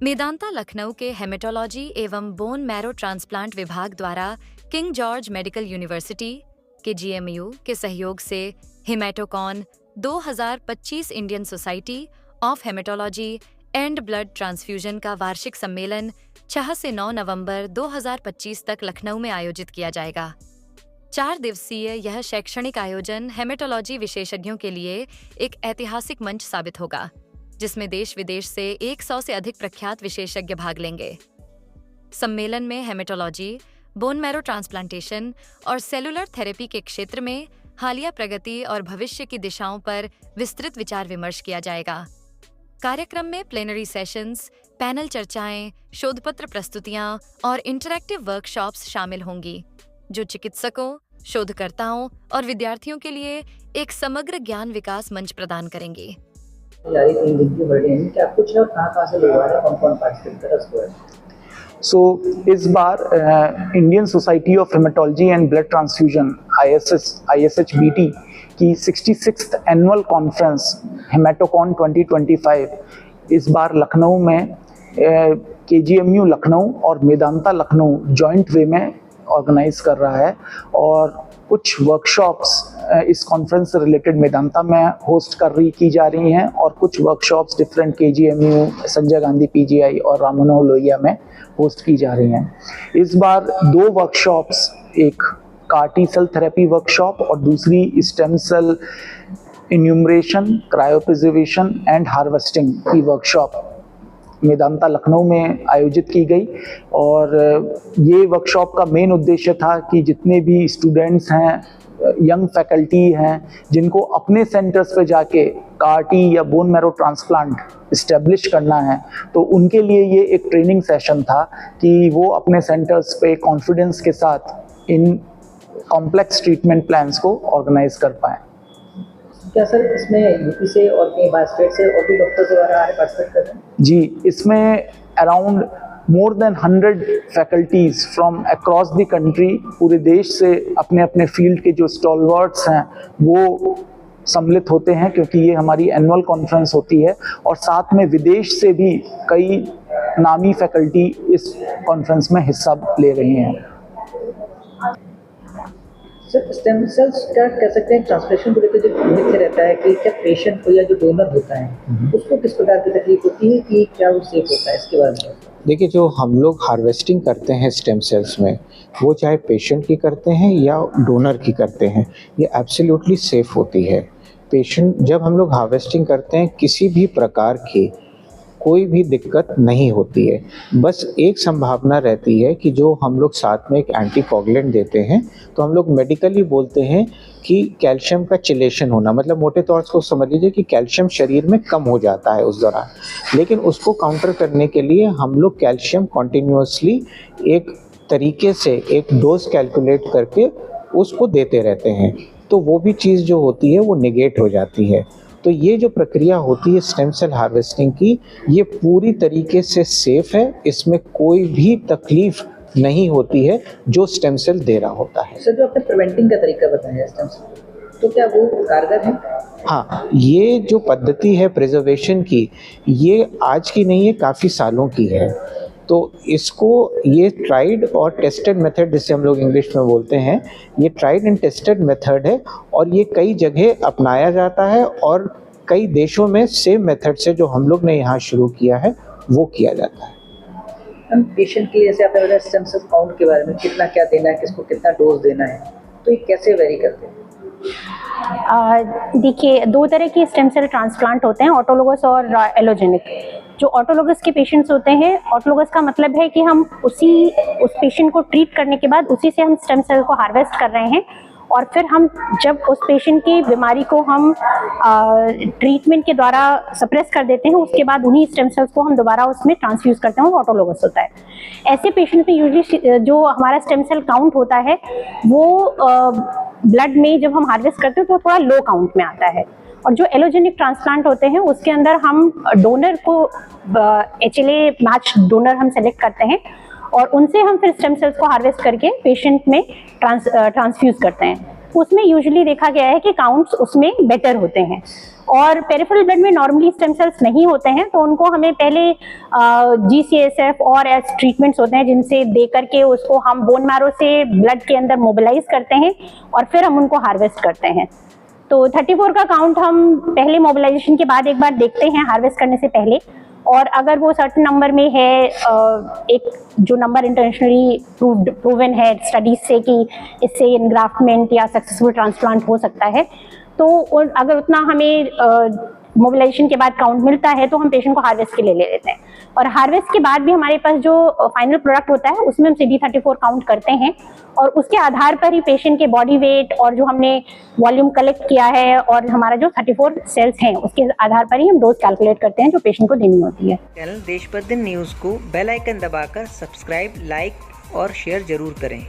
मेदांता लखनऊ के हेमेटोलॉजी एवं bone marrow transplant विभाग द्वारा किंग जॉर्ज मेडिकल यूनिवर्सिटी के GMU के सहयोग से हेमेटोकॉन 2025 Indian Society of Haematology and Blood transfusion का वार्षिक सम्मेलन 6 से 9 नवंबर 2025 तक लखनऊ में आयोजित किया जाएगा। 4 दिवसीय यह शैक्षणिक आयोजन हेमेटोलॉजी विशेषज्ञों के लिए एक ऐतिहासिक मंच साबित होगा, जिसमें देश विदेश से 100 से अधिक प्रख्यात विशेषज्ञ भाग लेंगे। सम्मेलन में हेमेटोलॉजी, बोन मैरो ट्रांसप्लांटेशन और सेलुलर थेरेपी के क्षेत्र में हालिया प्रगति और भविष्य की दिशाओं पर विस्तृत विचार विमर्श किया जाएगा। कार्यक्रम में प्लेनरी सेशंस, पैनल चर्चाएं, शोधपत्र प्रस्तुतियां और इंटरैक्टिव वर्कशॉप्स शामिल होंगी, जो चिकित्सकों, शोधकर्ताओं और विद्यार्थियों के लिए एक समग्र ज्ञान विकास मंच प्रदान करेंगी। सो इस बार Indian Society of Haematology and Blood Transfusion ISHBT की 66th एनुअल कॉन्फ्रेंस हेमेटोकॉन 2025 इस बार लखनऊ में KGMU लखनऊ और मेदांता लखनऊ जॉइंट वे में ऑर्गेनाइज कर रहा है, और कुछ वर्कशॉप्स इस कॉन्फ्रेंस से रिलेटेड मेदांता में होस्ट की जा रही हैं और कुछ workshops different KGMU, Sanjay Gandhi PGI और राम मनोहर लोहिया में होस्ट की जा रही हैं। इस बार 2 वर्कशॉप्स, एक CAR-T सेल थेरेपी वर्कशॉप और दूसरी stem cell enumeration, cryopreservation and harvesting की वर्कशॉप मेदांता लखनऊ में आयोजित की गई। और ये वर्कशॉप का मेन उद्देश्य था कि जितने भी स्टूडेंट्स हैं, यंग फैकल्टी हैं, जिनको अपने सेंटर्स पे जाके CAR-T या बोन मैरो ट्रांसप्लांट इस्टेब्लिश करना है, तो उनके लिए ये एक ट्रेनिंग सेशन था कि वो अपने सेंटर्स पे कॉन्फिडेंस के साथ इन कॉम्प्लेक्स ट्रीटमेंट प्लान्स को ऑर्गेनाइज कर पाएँ। क्या सर इसमें यूपी से और कहीं बाहर स्टेट से और भी डॉक्टर्स वगैरह आ रहे पार्टिसिपेट कर रहे हैं? जी, इसमें around more than 100 faculties from across the country, पूरे देश से अपने अपने फील्ड के जो स्टॉलवर्ड्स हैं वो सम्मिलित होते हैं, क्योंकि ये हमारी एनुअल कॉन्फ्रेंस होती है। और साथ में विदेश से भी कई नामी फैकल्टी इस कॉन्फ्रेंस में हिस्सा ले रही हैं। सर स्टेम सेल्स क्या कह सकते हैं, ट्रांसप्लांटेशन को लेकर जो मिथ रहता है कि क्या पेशेंट को या जो डोनर होता है उसको किस प्रकार की तकलीफ होती है, कि क्या वो सेफ होता है, इसके बारे में? देखिए, जो हम लोग हार्वेस्टिंग करते हैं स्टेम सेल्स में, वो चाहे पेशेंट की करते हैं या डोनर की करते हैं, ये एब्सोल्युटली सेफ होती है। पेशेंट जब हम लोग हार्वेस्टिंग करते हैं, किसी भी प्रकार की कोई भी दिक्कत नहीं होती है। बस एक संभावना रहती है कि जो हम लोग साथ में एक एंटीकोगुलेंट देते हैं, तो हम लोग मेडिकली बोलते हैं कि कैल्शियम का चिलेशन होना, मतलब मोटे तौर से समझ लीजिए कि कैल्शियम शरीर में कम हो जाता है उस दौरान। लेकिन उसको काउंटर करने के लिए हम लोग कैल्शियम कॉन्टिन्यूसली एक तरीके से एक डोज कैलकुलेट करके उसको देते रहते हैं, तो वो भी चीज़ जो होती है वो निगेट हो जाती है। तो ये जो प्रक्रिया होती है स्टेम सेल हार्वेस्टिंग की, ये पूरी तरीके से सेफ है, इसमें कोई भी तकलीफ नहीं होती है जो स्टेम सेल दे रहा होता है। सर जो आपने प्रिवेंटिंग का तरीका बताया स्टेम सेल, तो क्या वो कारगर है? हाँ, ये जो पद्धति है प्रिजर्वेशन की, ये आज की नहीं है, काफ़ी सालों की है। तो इसको ये ट्राइड और टेस्टेड मेथड, जिसे हम लोग इंग्लिश में बोलते हैं, ये ट्राइड एंड टेस्टेड मेथड है और ये कई जगह अपनाया जाता है और कई देशों में सेम मेथड से जो हम लोग ने यहाँ शुरू किया है वो किया जाता है। हम पेशेंट के लिए, जैसे आपने बताया स्टेम सेल काउंट के बारे में, कितना क्या देना है, किसको कितना डोज देना है, तो ये कैसे वेरी करते हैं? देखिए, 2 तरह के स्टेम सेल ट्रांसप्लांट होते हैं, ऑटोलोगस और एलोजेनिक। जो ऑटोलोगस के पेशेंट्स होते हैं, ऑटोलोगस का मतलब है कि हम उस पेशेंट को ट्रीट करने के बाद उसी से हम स्टेम सेल को हार्वेस्ट कर रहे हैं, और फिर हम जब उस पेशेंट की बीमारी को हम ट्रीटमेंट के द्वारा सप्रेस कर देते हैं, उसके बाद उन्हीं स्टेम सेल्स को हम दोबारा उसमें ट्रांसफ्यूज करते हैं, वो ऑटोलोगस होता है। ऐसे पेशेंट में यूजुअली जो हमारा स्टेम सेल काउंट होता है वो ब्लड में जब हम हार्वेस्ट करते हैं तो थोड़ा लो काउंट में आता है। और जो एलोजेनिक ट्रांसप्लांट होते हैं उसके अंदर हम डोनर को HLA मैच डोनर हम सेलेक्ट करते हैं और उनसे हम फिर स्टेम सेल्स को हार्वेस्ट करके पेशेंट में ट्रांसफ्यूज करते हैं। उसमें यूजुअली देखा गया है कि काउंट्स उसमें बेटर होते हैं। और पेरिफेरल ब्लड में नॉर्मली स्टेम सेल्स नहीं होते हैं, तो उनको हमें पहले GCSF और एस ट्रीटमेंट्स होते हैं जिनसे दे करके उसको हम बोन मैरो से ब्लड के अंदर मोबिलाइज करते हैं और फिर हम उनको हार्वेस्ट करते हैं। तो 34 का काउंट हम पहले मोबिलाइजेशन के बाद एक बार देखते हैं हार्वेस्ट करने से पहले, और अगर वो सर्टेन नंबर में है, एक जो नंबर इंटरनेशनली प्रूवन है स्टडीज से कि इससे इनग्राफ्टमेंट या सक्सेसफुल ट्रांसप्लांट हो सकता है, तो अगर उतना हमें मोबिलाइजेशन के बाद काउंट मिलता है तो हम पेशेंट को हार्वेस्ट के लिए ले लेते हैं। और हार्वेस्ट के बाद भी हमारे पास जो फाइनल प्रोडक्ट होता है उसमें हम CD34 काउंट करते हैं, और उसके आधार पर ही पेशेंट के बॉडी वेट और जो हमने वॉल्यूम कलेक्ट किया है और हमारा जो 34 सेल्स हैं उसके आधार पर ही हम डोज कैलकुलेट करते हैं जो पेशेंट को देनी होती है। चैनल देश पर दिन न्यूज़ को बेल आइकन दबाकर सब्सक्राइब, लाइक और शेयर जरूर करें।